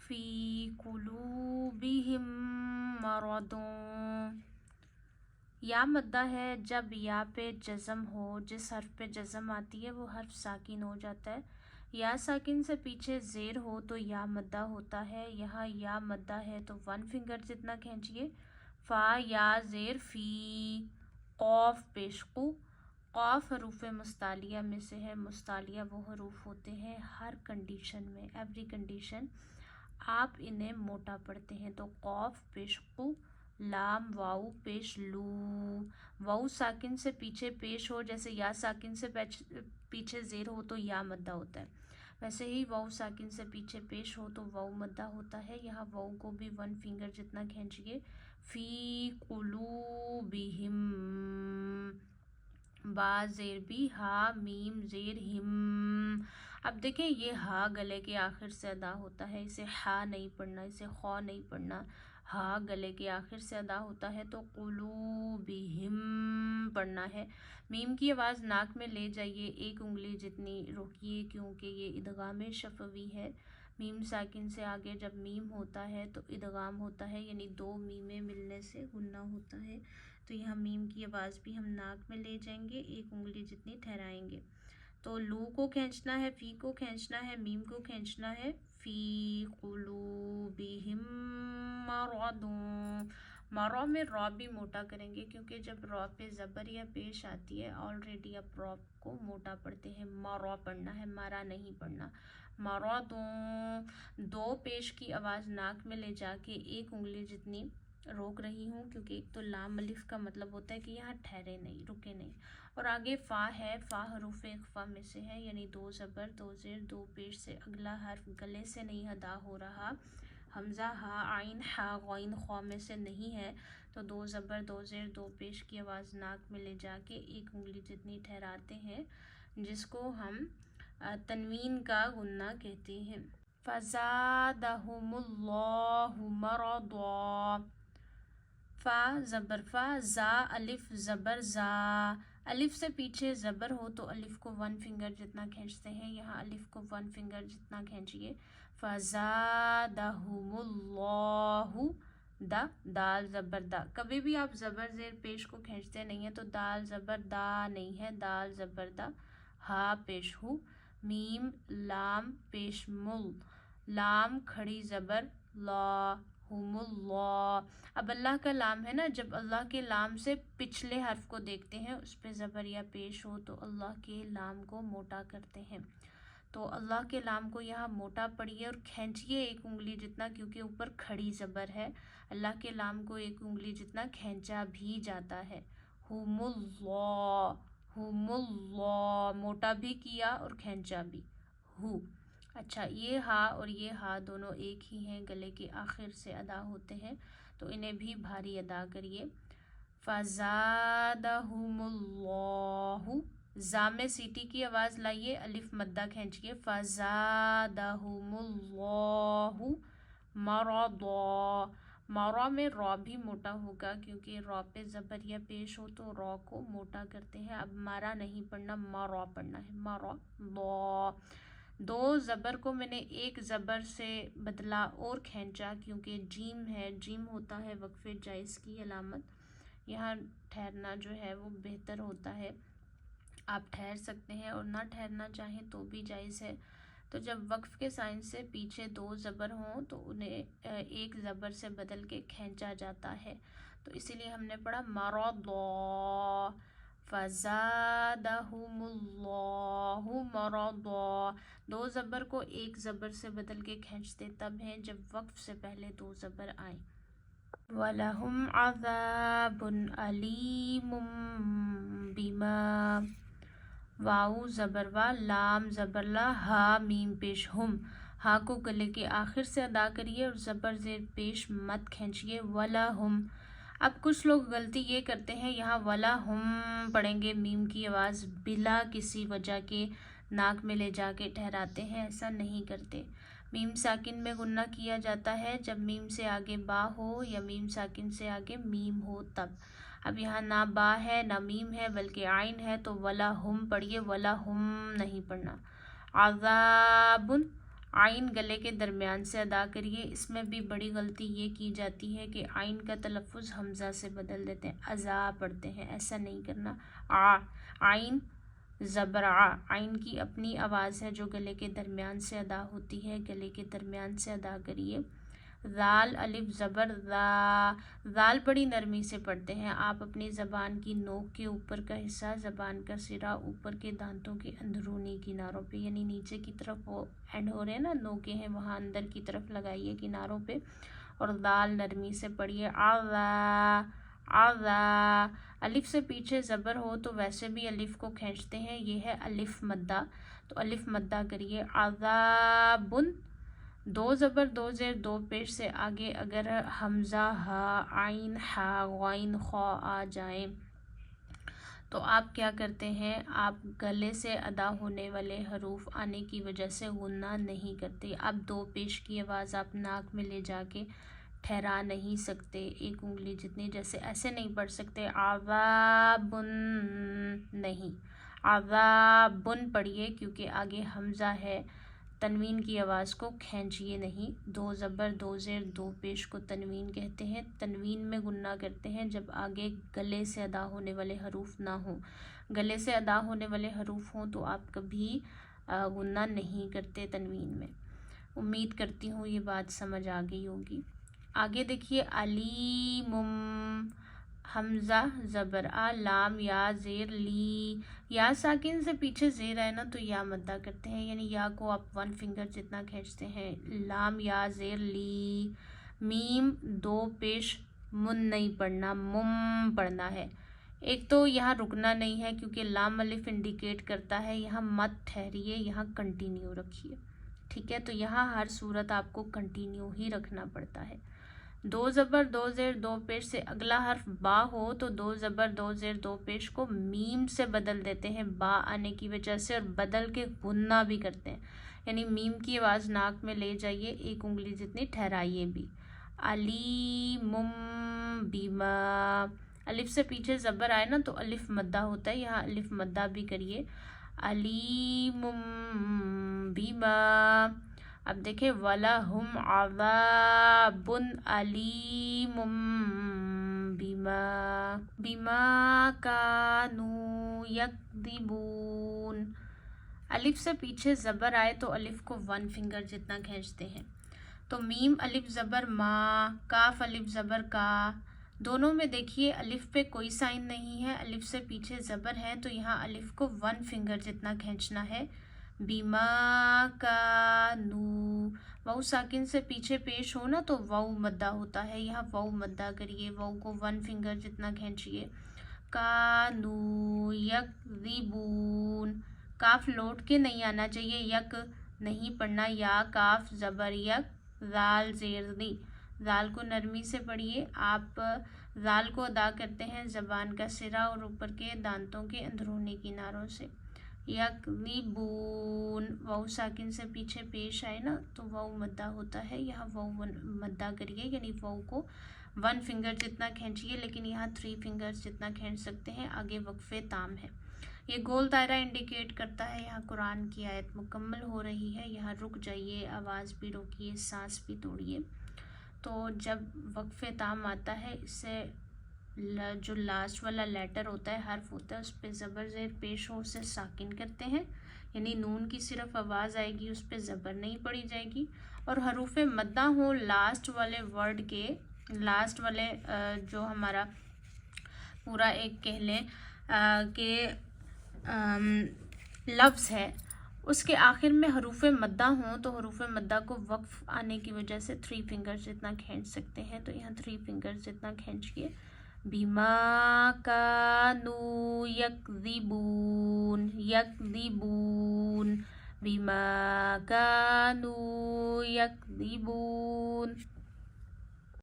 फी कुलूबिहिम मरदुन। या मद्दा है जब या पे जज़म हो, जिस हर्फ पे जज़म आती है वो हर्फ साकिन हो जाता है। या साकिन से पीछे ज़ेर हो तो या मद्दा होता है। यहाँ या मद्दा है तो वन फिंगर जितना खींचिए। फ़ा या ज़ेर फ़ी, क़ाफ़ पेशकू। क़ाफ़ हरूफ मुस्तालिया में से है। मुस्तालिया वो हरूफ होते हैं हर कंडीशन में, एवरी कंडीशन आप इन्हें मोटा पढ़ते हैं। तो क़ाफ़ पेशकू, लाम वाऊ पेश लू। वाऊ साकिन से पीछे पेश हो, जैसे या साकिन से पीछे ज़ेर हो तो या मद्दा होता है, वैसे ही वाऊ साकिन से पीछे पेश हो तो वाऊ मद्दा होता है। यहाँ वाऊ को भी वन फिंगर जितना खींचिए। फ़ी कुलूबिहिम, बा ज़ेर बी, हा मीम ज़ेर हिम। अब देखें ये हा गले के आखिर से अदा होता है, इसे हा नहीं पढ़ना, इसे खौ नहीं पढ़ना। हा गले के आखिर से अदा होता है तो कुलूबिहिम पढ़ना है। मीम की आवाज़ नाक में ले जाइए, एक उंगली जितनी रोकिए, क्योंकि ये इदगाम शफवी है। मीम साकिन से आगे जब मीम होता है तो इदगाम होता है, यानी दो मीमें मिलने से गुन्ना होता है। तो यहाँ मीम की आवाज़ भी हम नाक में ले जाएंगे, एक उंगली जितनी ठहराएंगे। तो लू को खींचना है, फ़ी को खींचना है, मीम को खींचना है। फ़ी कुलूबिहिम मरदुन। मरा में रॉ भी मोटा करेंगे, क्योंकि जब रॉ पे ज़बर या पेश आती है ऑलरेडी आप रॉ को मोटा पढ़ते हैं। मरा पढ़ना है, मारा नहीं पढ़ना। मरदुन, दो पेश की आवाज़ नाक में ले जाके एक उंगली जितनी रोक रही हूँ, क्योंकि एक तो लाम अलिफ का मतलब होता है कि यहाँ ठहरे नहीं, रुके नहीं। और आगे फ़ा है, फ़ा हरूफ इख्फ़ा में से है, यानी दो ज़बर दो ज़ेर दो पेश से अगला हर्फ गले से नहीं अदा हो रहा। हमज़ा हा आइन हा गौइन ख़ौ में से नहीं है, तो दो ज़बर दो ज़ेर दो पेश की आवाज़ नाक में ले जाके एक उंगली जितनी ठहराते हैं, जिसको हम तनवीन का गुन्ना कहते हैं। फ़ज़ादहुमुल्लाहु मरदा। फ़ा ज़बर फ़ा, ज़ा अलिफ ज़बर ज़ा। अलिफ से पीछे ज़बर हो तो अलिफ को वन फिंगर जितना खींचते हैं, यहाँ अलिफ को वन फिंगर जितना खींचिए। फ़ज़ादहुमुल्लाहु, दा दाल ज़बर दा। कभी भी आप ज़बर ज़ेर पेश को खींचते नहीं हैं तो दाल ज़बर दा नहीं है, दाल ज़बर दा। हा पेश हु, मीम लाम पेश मुल, लाम खड़ी ज़बर ला, हुमुल्लाह। अब अल्लाह का लाम है ना, जब अल्लाह के लाम से पिछले हर्फ को देखते हैं उस पे ज़बर या पेश हो तो अल्लाह के लाम को मोटा करते हैं। तो अल्लाह के लाम को यहाँ मोटा पढ़िए और खींचिए एक उंगली जितना, क्योंकि ऊपर खड़ी ज़बर है। अल्लाह के लाम को एक उंगली जितना खींचा भी जाता है। हुमुल्लाह, हुमुल्लाह, मोटा भी किया और खींचा भी, हु। अच्छा, ये हा और ये हा दोनों एक ही हैं, गले के आखिर से अदा होते हैं, तो इन्हें भी भारी अदा करिए। फ़ज़ादहुमुल्लाहु, जा में सीटी की आवाज़ लाइए, अलिफ मद्दा खींचिए। फ़ज़ादहुमुल्लाहु मरदा। मरा में रॉ भी मोटा होगा, क्योंकि रॉ पे ज़बर या पेश हो तो रॉ को मोटा करते हैं। अब मारा नहीं पढ़ना, मरा पढ़ना है, मरा दा। दो ज़बर को मैंने एक ज़बर से बदला और खींचा, क्योंकि जीम है, जीम होता है वक्फ़े जाइज़ की अलामत। यहाँ ठहरना जो है वो बेहतर होता है, आप ठहर सकते हैं और ना ठहरना चाहें तो भी जायज़ है। तो जब वक्फ़ के साइन से पीछे दो ज़बर हों तो उन्हें एक ज़बर से बदल के खींचा जाता है, तो इसीलिए हमने पढ़ा मरदा। फ़ज़ादहुमुल्लाहु मरदा। दो ज़बर को एक ज़बर से बदल के खींचते तब हैं जब वक्फ़ से पहले दो ज़बर आए। वलहुम अज़ाबुन अलीमुम बिमा। वाऊ ज़बर वा, लाम ज़बर ला, हा मीम पेश हुम। हा को गले के आखिर से अदा करिए और ज़बर ज़ेर पेश मत खींचिए। वलहुम। अब कुछ लोग गलती ये करते हैं, यहाँ वला हम पढ़ेंगे, मीम की आवाज़ बिला किसी वजह के नाक में ले जाके ठहराते हैं, ऐसा नहीं करते। मीम साकिन में गुन्ना किया जाता है जब मीम से आगे बा हो या मीम साकिन से आगे मीम हो तब। अब यहाँ ना बा है ना मीम है बल्कि आइन है, तो वला हम पढ़िए, वला हम नहीं पढ़ना। अज़ाबुन, आइन गले के दरमियान से अदा करिए। इसमें भी बड़ी गलती ये की जाती है कि आइन का तलफ़ुज़ हमज़ा से बदल देते हैं, अज़ा पढ़ते हैं, ऐसा नहीं करना। आइन ज़बर आइन की अपनी आवाज़ है जो गले के दरमियान से अदा होती है, गले के दरमियान से अदा करिए। ज़ाल अलिफ ज़बर ज़ाल बड़ी नरमी से पढ़ते हैं। आप अपनी ज़बान की नोक के ऊपर का हिस्सा, ज़बान का सिरा ऊपर के दांतों के अंदरूनी किनारों पे, यानी नीचे की तरफ वो एंड हो रहे हैं ना, नोके हैं, वहाँ अंदर की तरफ लगाइए किनारों पे और ज़ाल नरमी से पढ़िए। आज़ा अलिफ से पीछे ज़बर हो तो वैसे भी अलिफ को खींचते हैं, ये है अलिफ मद्दा, तो अलिफ मद्दा करिए। आज़ाबुन दो ज़बर दो ज़ेर दो पेश से आगे अगर हमज़ा हा आइन हा गाइन खा आ जाए तो आप क्या करते हैं, आप गले से अदा होने वाले हरूफ आने की वजह से गुन्ना नहीं करते। आप दो पेश की आवाज़ आप नाक में ले जाके ठहरा नहीं सकते, एक उंगली जितनी, जैसे ऐसे नहीं पढ़ सकते आज़ाबुन, नहीं, आज़ाबुन पढ़िए क्योंकि आगे हमज़ा है। तनवीन की आवाज़ को खींचिए नहीं। दो ज़बर दो ज़ेर दो पेश को तनवीन कहते हैं। तनवीन में गुन्ना करते हैं जब आगे गले से अदा होने वाले हरूफ ना हो। गले से अदा होने वाले हरूफ हों तो आप कभी गुन्ना नहीं करते तनवीन में। उम्मीद करती हूँ ये बात समझ आ गई होगी। आगे देखिए, अलीमुम हमज़ा ज़बर आ, लाम या ज़ेर ली, या साकिन से पीछे ज़ेर है ना तो या मद्दा करते हैं, यानी या को आप वन फिंगर जितना खींचते हैं। लाम या ज़ेर ली। मीम दो पेश मुन नहीं पढ़ना, मुम पढ़ना है। एक तो यहाँ रुकना नहीं है क्योंकि लाम अलिफ इंडिकेट करता है, यहाँ मत ठहरिए, यहाँ कंटिन्यू रखिए, ठीक है। तो यहाँ हर सूरत आपको कंटिन्यू ही रखना पड़ता है। दो ज़बर दो ज़ेर दो पेश से अगला हर्फ बा हो तो दो ज़बर दो ज़ेर दो पेश को मीम से बदल देते हैं बा आने की वजह से, और बदल के गुन्ना भी करते हैं, यानी मीम की आवाज़ नाक में ले जाइए, एक उंगली जितनी ठहराइए भी। अलीमुम बीमा, अलिफ से पीछे ज़बर आए ना तो अलिफ मद्दा होता है, यहाँ अलिफ मद्दा भी करिए। अलीमुम बीमा। अब देखें, वला हुम आज़ाबुन अलीमुम बिमा बिमा कानू यक्दिबून। अलिफ से पीछे ज़बर आए तो अलिफ को वन फिंगर जितना खींचते हैं। तो मीम अलिफ ज़बर मा, काफ अलिफ ज़बर का, दोनों में देखिए अलिफ पे कोई साइन नहीं है, अलिफ से पीछे ज़बर है तो यहाँ अलिफ को वन फिंगर जितना खींचना है। बीमा का नू, वाउ साकिन से पीछे पेश हो ना तो वाउ मद्दा होता है, यहाँ वाउ मद्दा करिए, वाउ को वन फिंगर जितना खींचिए। का नू यक्ज़िबून, काफ लौट के नहीं आना चाहिए, यक नहीं पढ़ना, या काफ ज़बर यक, ज़ाल ज़ेर दी, ज़ाल को नरमी से पढ़िए। आप ज़ाल को अदा करते हैं ज़बान का सिरा और ऊपर के दांतों के अंदरूनी किनारों से। यक्ज़िबून, वाउ साकिन से पीछे पेश आए ना तो वाउ मद्दा होता है, यहाँ वाउ मद्दा करिए, यानी वाउ को वन फिंगर जितना खींचिए, लेकिन यहाँ थ्री फिंगर्स जितना खींच सकते हैं। आगे वक्फे ताम है, ये गोल दायरा इंडिकेट करता है यहाँ कुरान की आयत मुकम्मल हो रही है, यहाँ रुक जाइए, आवाज़ भी रोकिए, सांस भी तोड़िए। तो जब वक्फे ताम आता है, इससे जो लास्ट वाला लेटर होता है, हर्फ होता है, उस पर ज़बर ज़ेर पेश हो उसे साकिन करते हैं, यानी नून की सिर्फ आवाज़ आएगी, उस पर ज़बर नहीं पड़ी जाएगी। और हरूफ मद्दा हो लास्ट वाले वर्ड के, लास्ट वाले जो हमारा पूरा एक कह लें कि लफ्ज़ है उसके आखिर में हरूफ मद्दा हों तो हरूफ मद्दा को वक्फ आने की वजह से थ्री फिंगर्स जितना खींच सकते हैं, तो यहाँ थ्री फिंगर्स जितना खींचिए। बिमा कानू यक्ज़िबून यक्ज़िबून बिमा कानू यक्ज़िबून।